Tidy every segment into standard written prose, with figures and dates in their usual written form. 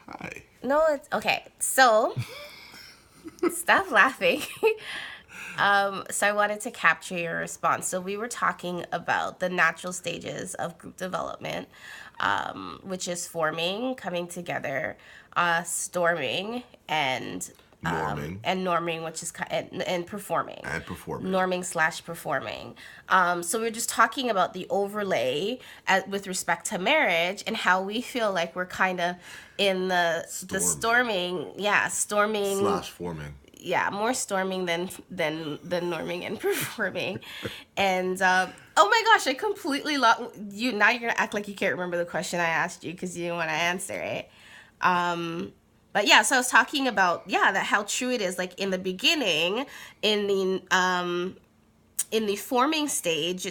Hi. No, it's okay. So, stop laughing. So I wanted to capture your response. So we were talking about the natural stages of group development, which is forming, coming together, storming, Norming and norming, which is and performing. and performing. Norming slash performing. So we are just talking about the overlay with respect to marriage and how we feel like we're kind of in the Storming storming, yeah, storming, slash forming. yeah, more storming than norming and performing. And oh my gosh, I completely lost you. Now you're gonna act like you can't remember the question I asked you because you didn't want to answer it. But yeah, so I was talking about, yeah, that how true it is. Like in the beginning, in the forming stage,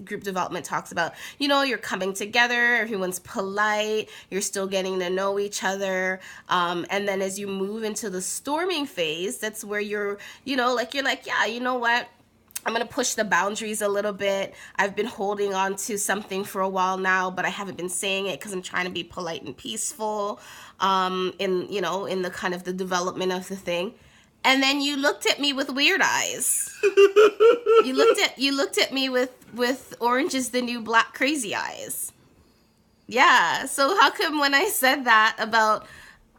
group development talks about, you're coming together, everyone's polite, you're still getting to know each other, and then as you move into the storming phase, that's where you're like, yeah, you know what, I'm going to push the boundaries a little bit. I've been holding on to something for a while now, but I haven't been saying it because I'm trying to be polite and peaceful, in the kind of the development of the thing. And then you looked at me with weird eyes. You looked at me with orange is the new black crazy eyes. Yeah. So how come when I said that about,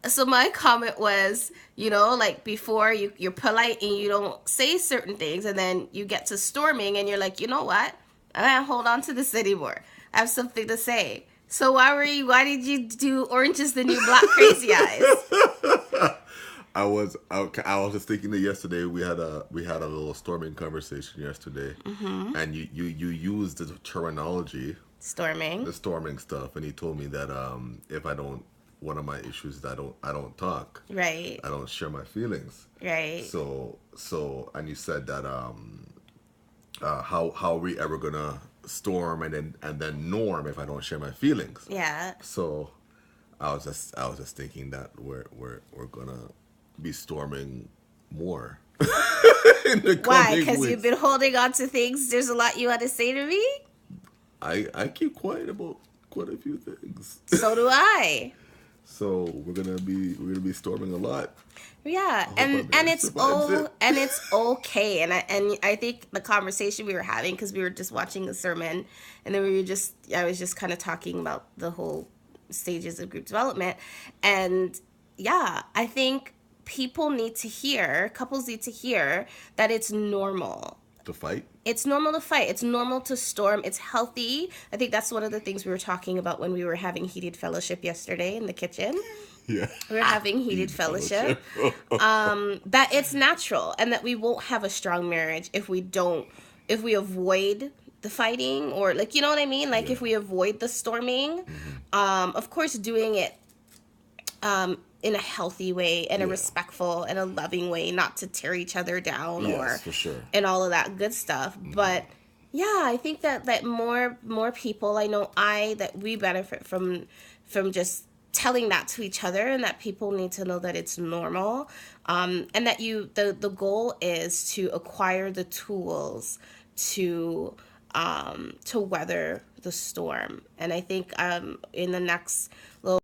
so my comment was, like before you're polite and you don't say certain things, and then you get to storming and you're like, you know what? I can't hold on to this anymore. I have something to say. So why did you do orange is the new black crazy eyes? I was just thinking that yesterday we had a little storming conversation yesterday, and you used the terminology, Storming. the storming stuff, and he told me that if I don't, one of my issues is I don't talk, Right. I don't share my feelings. Right. And you said that how are we ever gonna storm and then norm if I don't share my feelings? Yeah. So I was just thinking that we're gonna be storming more in the Why? coming Because you've weeks. been holding on to things. There's a lot you want to say to me. I keep quiet about quite a few things. So do I. So we're gonna be storming a lot. Yeah, I hope our and marriage it's survives it. okay, and I think the conversation we were having, because we were just watching the sermon, and then I was just kind of talking about the whole stages of group development, and yeah, I think couples need to hear that it's normal. To fight. It's normal to fight. It's normal to storm. It's healthy. I think that's one of the things we were talking about when we were having heated fellowship yesterday in the kitchen. Yeah. We were having heated Eat fellowship. fellowship. That it's natural and that we won't have a strong marriage if we avoid the fighting, or, like, you know what I mean? Like, Yeah. if we avoid the storming, of course, doing it in a healthy way and a Yeah. respectful and a loving way, not to tear each other down, or Yes, for sure. and all of that good stuff. But yeah, I think that more people, I know, that we benefit from just telling that to each other, and that people need to know that it's normal, and that the goal is to acquire the tools to weather the storm. And I think in the next little